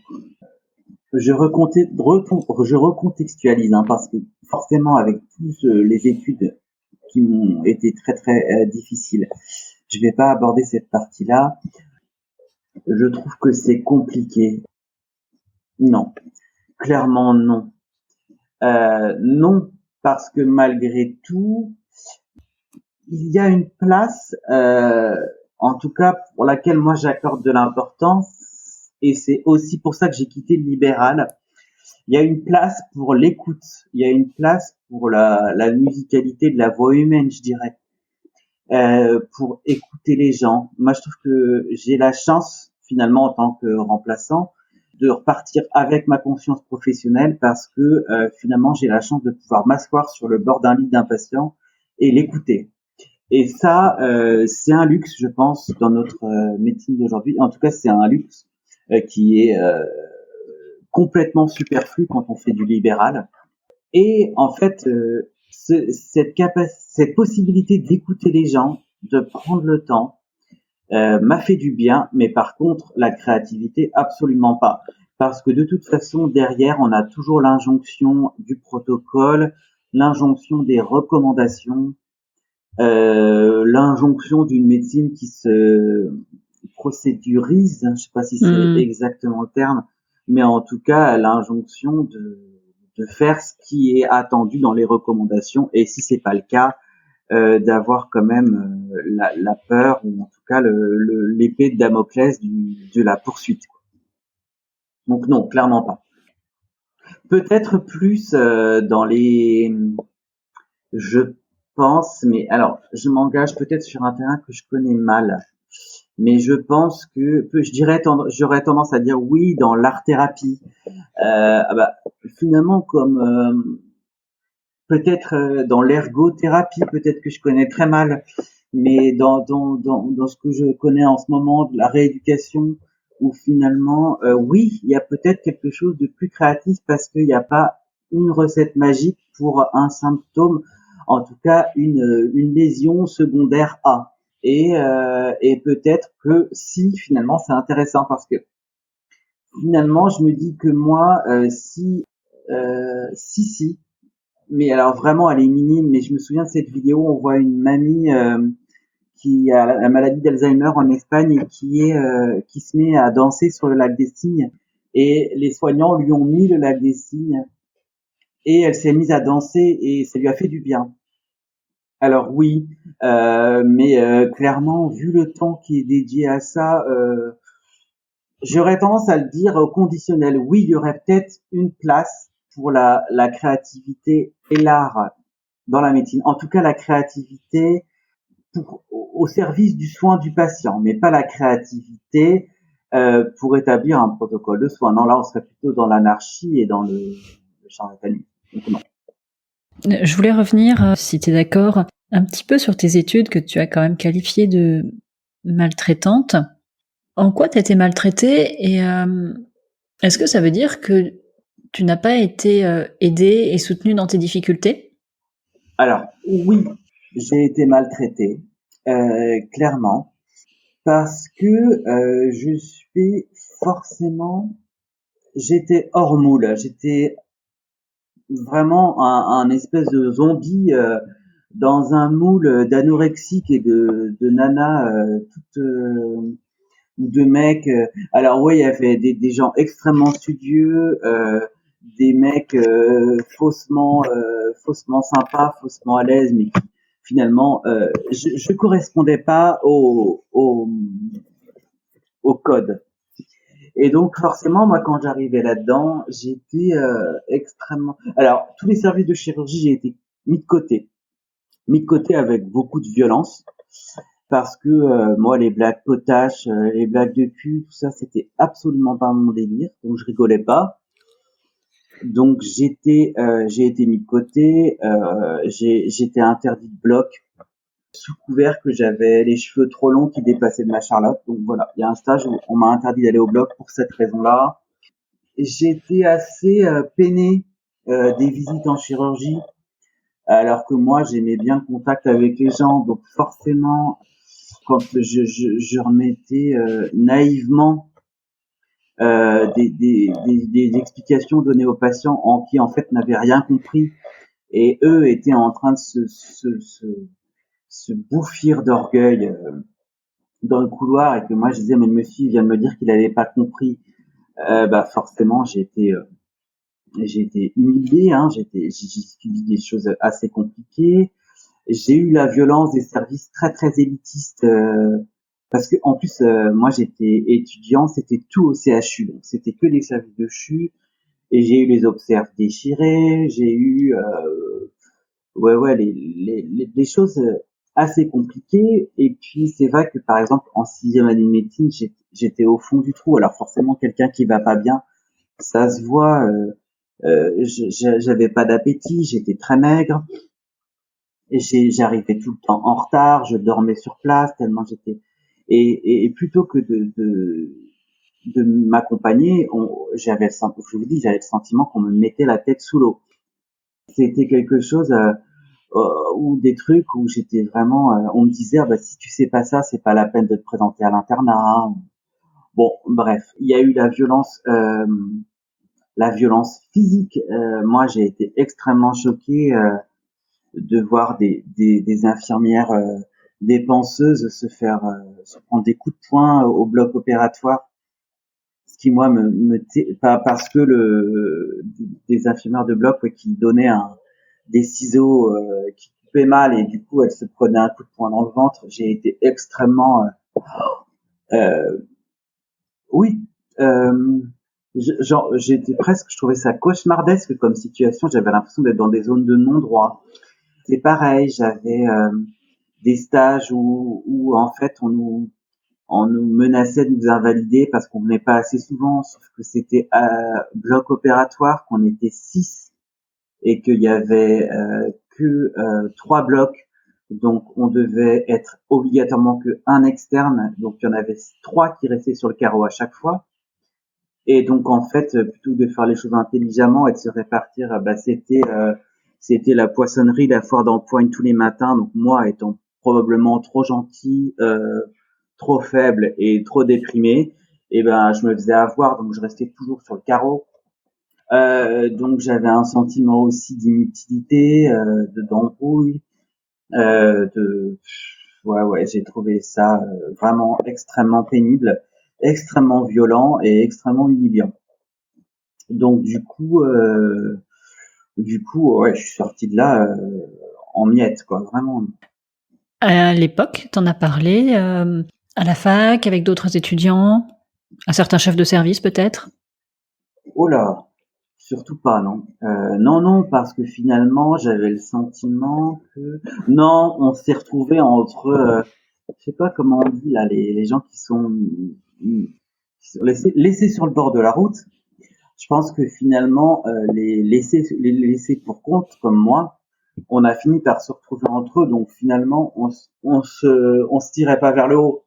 je recontextualise, hein, parce que forcément, avec toutes les études qui m'ont été très très difficiles, je vais pas aborder cette partie-là. Je trouve que c'est compliqué. Non, clairement non. Non, parce que malgré tout, il y a une place, en tout cas pour laquelle moi j'accorde de l'importance, et c'est aussi pour ça que j'ai quitté le libéral. Il y a une place pour l'écoute, il y a une place pour la musicalité de la voix humaine, je dirais, pour écouter les gens. Moi, je trouve que j'ai la chance, finalement, en tant que remplaçant, de repartir avec ma conscience professionnelle parce que finalement, j'ai la chance de pouvoir m'asseoir sur le bord d'un lit d'un patient et l'écouter. Et ça, c'est un luxe, je pense, dans notre médecine d'aujourd'hui. En tout cas, c'est un luxe qui est complètement superflu quand on fait du libéral. Et en fait, cette possibilité d'écouter les gens, de prendre le temps, m'a fait du bien. Mais par contre, la créativité, absolument pas. Parce que de toute façon, derrière, on a toujours l'injonction du protocole, l'injonction des recommandations, l'injonction d'une médecine qui se procédurise, je sais pas si c'est exactement le terme, mais en tout cas l'injonction de faire ce qui est attendu dans les recommandations, et si c'est pas le cas, d'avoir quand même la peur ou en tout cas l'épée de Damoclès de la poursuite. Donc non, clairement pas. Peut-être plus dans les, je pense, mais alors je m'engage peut-être sur un terrain que je connais mal, mais je pense que j'aurais tendance à dire oui dans l'art thérapie. Finalement comme peut-être dans l'ergothérapie, peut-être que je connais très mal, mais dans ce que je connais en ce moment de la rééducation, où finalement, oui, il y a peut-être quelque chose de plus créatif parce qu'il n'y a pas une recette magique pour un symptôme, en tout cas une lésion secondaire A. Et peut-être que si finalement c'est intéressant parce que finalement je me dis que moi si mais alors vraiment elle est minime, mais je me souviens de cette vidéo, on voit une mamie qui a la maladie d'Alzheimer en Espagne et qui se met à danser sur le lac des Cygnes et les soignants lui ont mis le lac des Cygnes et elle s'est mise à danser et ça lui a fait du bien. Alors oui, mais clairement vu le temps qui est dédié à ça, j'aurais tendance à le dire au conditionnel. Oui, il y aurait peut-être une place pour la créativité et l'art dans la médecine. En tout cas, la créativité au service du soin du patient, mais pas la créativité pour établir un protocole de soins. Non, là, on serait plutôt dans l'anarchie et dans le charlatanisme. Donc non. Je voulais revenir, si tu es d'accord, un petit peu sur tes études que tu as quand même qualifiées de maltraitantes. En quoi tu as été maltraitée et est-ce que ça veut dire que tu n'as pas été aidée et soutenue dans tes difficultés? Alors, oui, j'ai été maltraité, clairement, parce que je suis forcément, j'étais hors moule, j'étais vraiment un espèce de zombie dans un moule d'anorexique et de nana toutes ou de mecs. Alors oui, il y avait des gens extrêmement studieux, des mecs faussement sympas, faussement à l'aise, mais qui finalement je correspondais pas au code. Et donc forcément, moi, quand j'arrivais là-dedans, j'étais extrêmement. Alors, tous les services de chirurgie, j'ai été mis de côté avec beaucoup de violence, parce que moi, les blagues potaches, les blagues de cul, tout ça, c'était absolument pas mon délire, donc je rigolais pas. Donc j'ai été mis de côté, j'étais interdit de bloc sous couvert que j'avais les cheveux trop longs qui dépassaient de ma charlotte. Donc voilà, il y a un stage où on m'a interdit d'aller au bloc pour cette raison-là. J'étais assez peiné des visites en chirurgie, alors que moi j'aimais bien le contact avec les gens, donc forcément quand je remettais naïvement des explications données aux patients qui en fait n'avaient rien compris et eux étaient en train de se bouffir d'orgueil dans le couloir et que moi je disais mais le monsieur vient de me dire qu'il n'avait pas compris, forcément j'ai été humilié, hein, j'ai subi des choses assez compliquées. J'ai eu la violence des services très très élitistes parce que en plus moi j'étais étudiant, c'était tout au CHU, donc c'était que les services de CHU et j'ai eu les obsèques déchirées, j'ai eu les choses assez compliquées et puis c'est vrai que par exemple en sixième année de médecine j'étais au fond du trou, alors forcément quelqu'un qui va pas bien ça se voit. J'avais pas d'appétit, j'étais très maigre, et j'arrivais tout le temps en retard, je dormais sur place tellement j'étais. Et plutôt que de m'accompagner, je vous dis, j'avais le sentiment qu'on me mettait la tête sous l'eau. C'était quelque chose ou des trucs où j'étais vraiment, on me disait ah, bah si tu sais pas ça, c'est pas la peine de te présenter à l'internat. Bon, bref, il y a eu la violence physique. Moi, j'ai été extrêmement choqué de voir des infirmières des penseuses se prendre des coups de poing au bloc opératoire, ce qui moi pas parce que des infirmières de bloc qui donnaient des ciseaux occupait mal et du coup elle se prenait un coup de poing dans le ventre. J'ai été extrêmement, euh, oui, euh, j'étais presque, je trouvais ça cauchemardesque comme situation. J'avais l'impression d'être dans des zones de non-droit. C'est pareil, j'avais des stages où en fait on nous menaçait de nous invalider parce qu'on venait pas assez souvent, sauf que c'était à bloc opératoire, qu'on était 6 et qu'il y avait que 3 blocs, donc on devait être obligatoirement que un externe, donc il y en avait 3 qui restaient sur le carreau à chaque fois. Et donc en fait, plutôt que de faire les choses intelligemment et de se répartir, c'était la poissonnerie, la foire d'empoigne tous les matins. Donc moi, étant probablement trop gentil, trop faible et trop déprimé, et ben je me faisais avoir, donc je restais toujours sur le carreau. Donc j'avais un sentiment aussi d'inutilité, d'embrouille, de ouais, j'ai trouvé ça vraiment extrêmement pénible, extrêmement violent et extrêmement humiliant. Donc du coup, ouais, je suis sorti de là en miettes, quoi, vraiment. À l'époque, t'en as parlé à la fac, avec d'autres étudiants, à certains chefs de service peut-être? Oh là, surtout pas, non. Non, non, parce que finalement, j'avais le sentiment que non, on s'est retrouvés entre, je sais pas comment on dit là, les gens qui sont laissés sur le bord de la route. Je pense que finalement, les laissés pour compte comme moi, on a fini par se retrouver entre eux. Donc finalement, on se tirait pas vers le haut.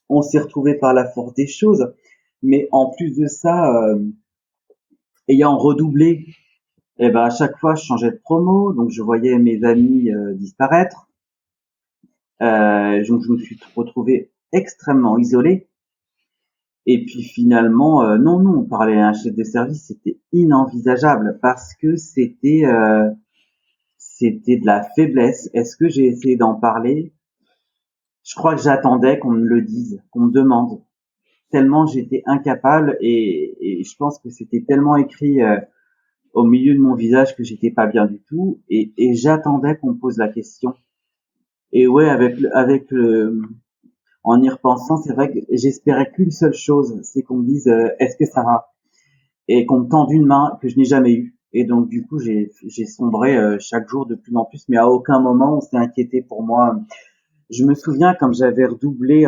On s'est retrouvés par la force des choses. Mais en plus de ça, ayant redoublé, eh ben à chaque fois, je changeais de promo, donc je voyais mes amis disparaître. Donc je me suis retrouvé extrêmement isolé. Et puis finalement, non, non, parler à un chef de service, c'était inenvisageable parce que c'était de la faiblesse. Est-ce que j'ai essayé d'en parler? Je crois que j'attendais qu'on me le dise, qu'on me demande. Tellement j'étais incapable et je pense que c'était tellement écrit au milieu de mon visage que j'étais pas bien du tout et j'attendais qu'on me pose la question. Et ouais, en y repensant, c'est vrai que j'espérais qu'une seule chose, c'est qu'on me dise est-ce que ça va et qu'on me tende une main que je n'ai jamais eue. Et donc du coup, j'ai sombré chaque jour de plus en plus, mais à aucun moment on s'est inquiété pour moi. Je me souviens quand j'avais redoublé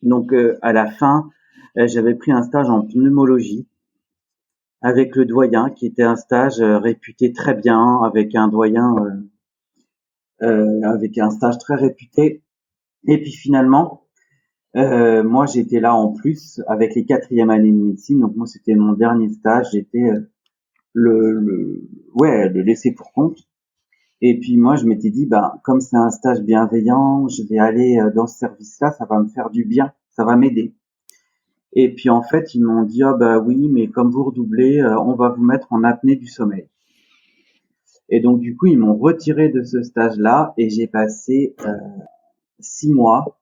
donc à la fin, j'avais pris un stage en pneumologie avec le doyen, qui était un stage réputé très bien, avec un doyen avec un stage très réputé. Et puis finalement, moi j'étais là en plus avec les quatrièmes années de médecine, donc moi c'était mon dernier stage, j'étais le laisser pour compte. Et puis moi je m'étais dit, bah comme c'est un stage bienveillant, je vais aller dans ce service-là, ça va me faire du bien, ça va m'aider. Et puis en fait ils m'ont dit, oh bah oui, mais comme vous redoublez, on va vous mettre en apnée du sommeil. Et donc du coup ils m'ont retiré de ce stage-là et j'ai passé 6 mois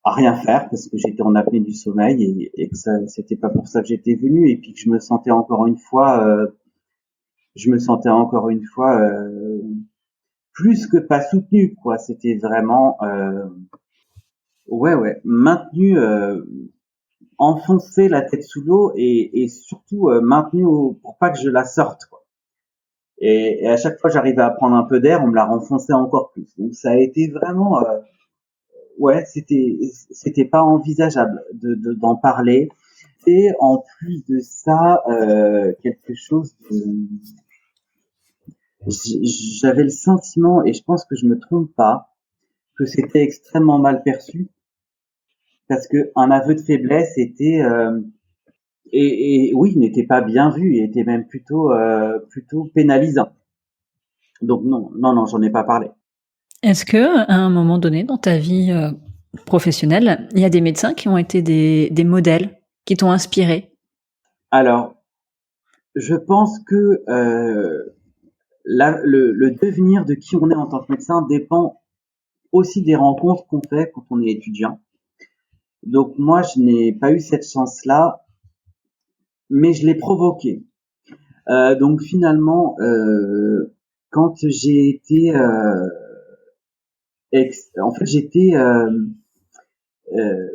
à rien faire parce que j'étais en apnée du sommeil et que ça c'était pas pour ça que j'étais venu et puis que je me sentais encore une fois plus que pas soutenu, quoi. C'était vraiment ouais maintenu, enfoncé la tête sous l'eau et surtout maintenu pour pas que je la sorte, quoi. Et à chaque fois j'arrivais à prendre un peu d'air, on me la renfonçait encore plus. Donc ça a été vraiment ouais, c'était pas envisageable d'en parler. Et en plus de ça, quelque chose de j'avais le sentiment, et je pense que je me trompe pas, que c'était extrêmement mal perçu, parce que un aveu de faiblesse était et oui, n'était pas bien vu, et était même plutôt pénalisant. Donc non, non, non, j'en ai pas parlé. Est-ce que, à un moment donné dans ta vie professionnelle, il y a des médecins qui ont été des modèles, qui t'ont inspiré? Alors, je pense que le devenir de qui on est en tant que médecin dépend aussi des rencontres qu'on fait quand on est étudiant. Donc moi, je n'ai pas eu cette chance-là, mais je l'ai provoquée. Donc finalement, quand j'ai été, en fait,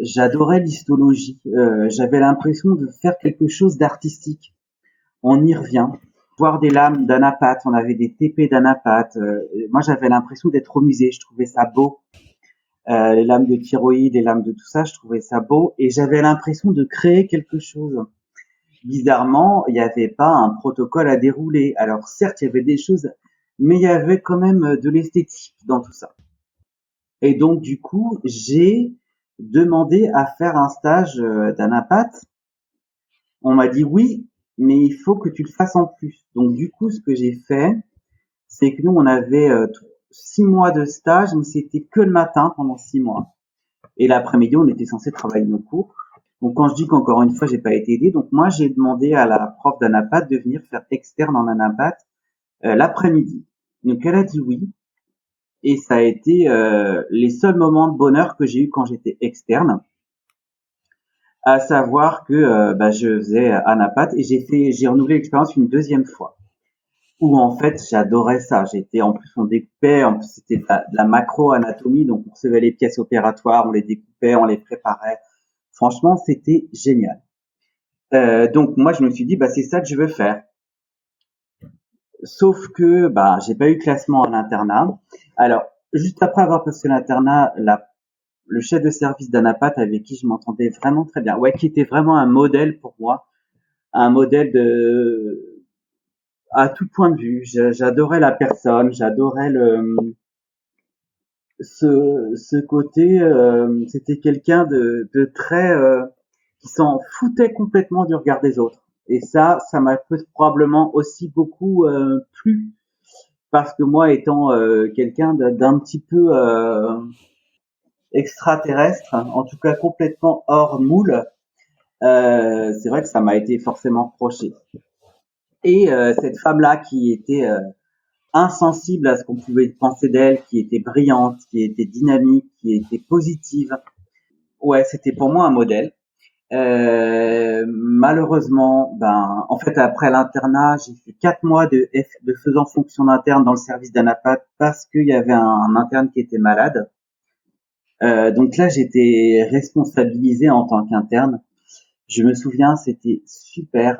j'adorais l'histologie. J'avais l'impression de faire quelque chose d'artistique. On y revient. Voir des lames d'anapathe, on avait des TP d'anapathe. Moi, j'avais l'impression d'être au musée. Je trouvais ça beau. Les lames de thyroïde, les lames de tout ça, je trouvais ça beau. Et j'avais l'impression de créer quelque chose. Bizarrement, il n'y avait pas un protocole à dérouler. Alors certes, il y avait des choses, mais il y avait quand même de l'esthétique dans tout ça. Et donc du coup, j'ai demandé à faire un stage d'anapathe. On m'a dit oui, mais il faut que tu le fasses en plus. Donc du coup, ce que j'ai fait, c'est que nous, on avait 6 mois de stage, mais c'était que le matin pendant 6 mois. Et l'après-midi, on était censé travailler nos cours. Donc quand je dis qu'encore une fois, j'ai pas été aidé, donc moi j'ai demandé à la prof d'anapathe de venir faire externe en anapathe l'après-midi. Donc elle a dit oui. Et ça a été les seuls moments de bonheur que j'ai eu quand j'étais externe, à savoir que je faisais anapathe et j'ai renouvelé l'expérience une deuxième fois. Où en fait j'adorais ça. J'étais en plus on découpait, en plus c'était de la macro-anatomie, donc on recevait les pièces opératoires, on les découpait, on les préparait. Franchement, c'était génial. Donc moi je me suis dit c'est ça que je veux faire. Sauf que j'ai pas eu classement à l'internat. Alors juste après avoir passé l'internat, le chef de service d'anapathe avec qui je m'entendais vraiment très bien, qui était vraiment un modèle pour moi, un modèle à tout point de vue. J'adorais la personne, j'adorais ce côté. C'était quelqu'un de très qui s'en foutait complètement du regard des autres. Et ça m'a probablement aussi beaucoup plu parce que moi, étant quelqu'un d'un petit peu extraterrestre, en tout cas complètement hors moule, c'est vrai que ça m'a été forcément reproché. Et cette femme-là qui était insensible à ce qu'on pouvait penser d'elle, qui était brillante, qui était dynamique, qui était positive, c'était pour moi un modèle. Malheureusement, en fait, après l'internat, j'ai fait 4 mois de faisant fonction d'interne dans le service d'anapathe parce qu'il y avait un interne qui était malade. Donc là, j'étais responsabilisé en tant qu'interne. Je me souviens, c'était super.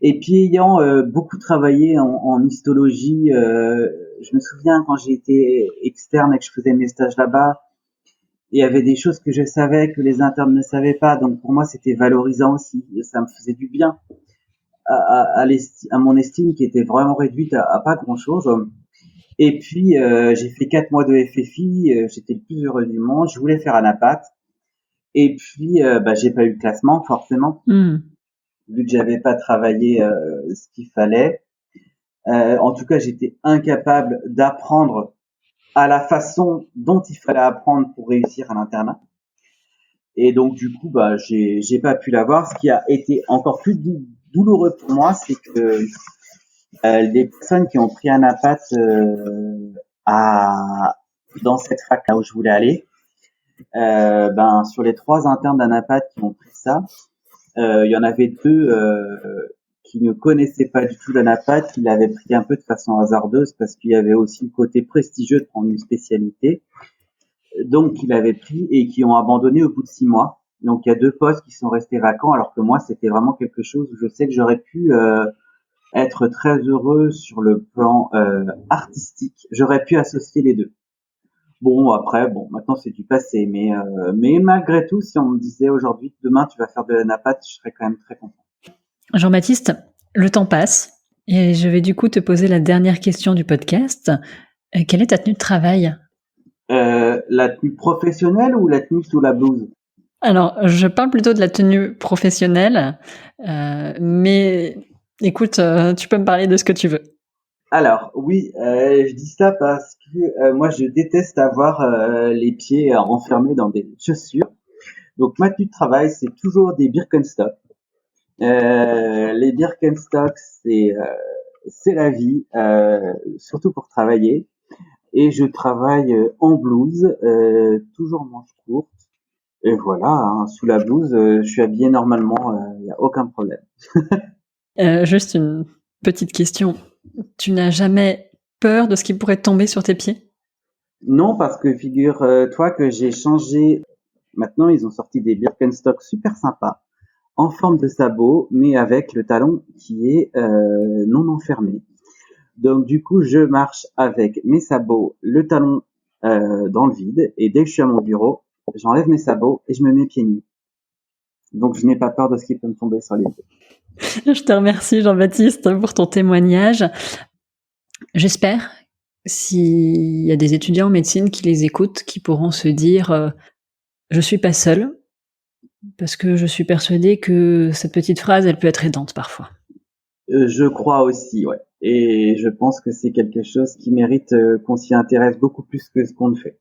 Et puis ayant beaucoup travaillé en histologie, je me souviens quand j'ai été externe et que je faisais mes stages là-bas, il y avait des choses que je savais que les internes ne savaient pas. Donc pour moi, c'était valorisant aussi. Et ça me faisait du bien à mon estime qui était vraiment réduite à pas grand-chose. Et puis j'ai fait 4 mois de FFI. J'étais le plus heureux du monde. Je voulais faire anapathe. Et puis j'ai pas eu le classement forcément, vu que j'avais pas travaillé ce qu'il fallait. En tout cas, j'étais incapable d'apprendre à la façon dont il fallait apprendre pour réussir à l'internat. Et donc du coup, j'ai pas pu l'avoir. Ce qui a été encore plus douloureux pour moi, c'est que les personnes qui ont pris anapathe dans cette fac là où je voulais aller, sur les 3 internes d'anapathe qui ont pris ça, il y en avait 2 qui ne connaissaient pas du tout l'anapathe, qui l'avaient pris un peu de façon hasardeuse parce qu'il y avait aussi le côté prestigieux de prendre une spécialité. Donc, qui l'avaient pris et qui ont abandonné au bout de 6 mois. Donc, il y a 2 postes qui sont restés vacants, alors que moi, c'était vraiment quelque chose où je sais que j'aurais pu être très heureux sur le plan artistique. J'aurais pu associer les deux. Bon, après, maintenant c'est du passé, mais malgré tout, si on me disait aujourd'hui, demain tu vas faire de l'anapathe, je serais quand même très content. Jean-Baptiste, le temps passe et je vais du coup te poser la dernière question du podcast. Quelle est ta tenue de travail ? La tenue professionnelle ou la tenue sous la blouse ? Alors, je parle plutôt de la tenue professionnelle, mais écoute, tu peux me parler de ce que tu veux. Alors, oui, je dis ça parce que moi je déteste avoir les pieds enfermés dans des chaussures. Donc ma tenue de travail, c'est toujours des Birkenstock. Les Birkenstock, c'est la vie, surtout pour travailler. Et je travaille en blouse, toujours manche courte. Et voilà, sous la blouse, je suis habillé normalement, il n'y a aucun problème. Juste une petite question. Tu n'as jamais peur de ce qui pourrait tomber sur tes pieds? Non, parce que figure-toi que j'ai changé. Maintenant, ils ont sorti des Birkenstock super sympas, en forme de sabot, mais avec le talon qui est non enfermé. Donc du coup, je marche avec mes sabots, le talon dans le vide, et dès que je suis à mon bureau, j'enlève mes sabots et je me mets pieds nus. Donc je n'ai pas peur de ce qui peut me tomber sur les pieds. Je te remercie Jean-Baptiste pour ton témoignage. J'espère, s'il y a des étudiants en médecine qui les écoutent, qui pourront se dire je suis pas seule, parce que je suis persuadée que cette petite phrase, elle peut être aidante parfois. Je crois aussi, ouais. Et je pense que c'est quelque chose qui mérite qu'on s'y intéresse beaucoup plus que ce qu'on ne fait.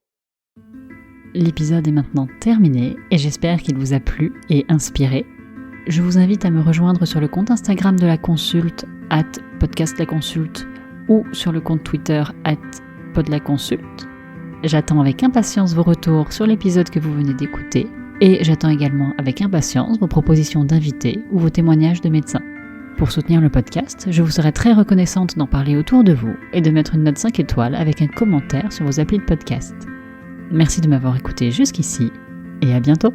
L'épisode est maintenant terminé et j'espère qu'il vous a plu et inspiré. Je vous invite à me rejoindre sur le compte Instagram de la consulte @podcastlaconsulte ou sur le compte Twitter @podlaconsulte. J'attends avec impatience vos retours sur l'épisode que vous venez d'écouter et j'attends également avec impatience vos propositions d'invités ou vos témoignages de médecins. Pour soutenir le podcast, je vous serai très reconnaissante d'en parler autour de vous et de mettre une note 5 étoiles avec un commentaire sur vos applis de podcast. Merci de m'avoir écouté jusqu'ici et à bientôt.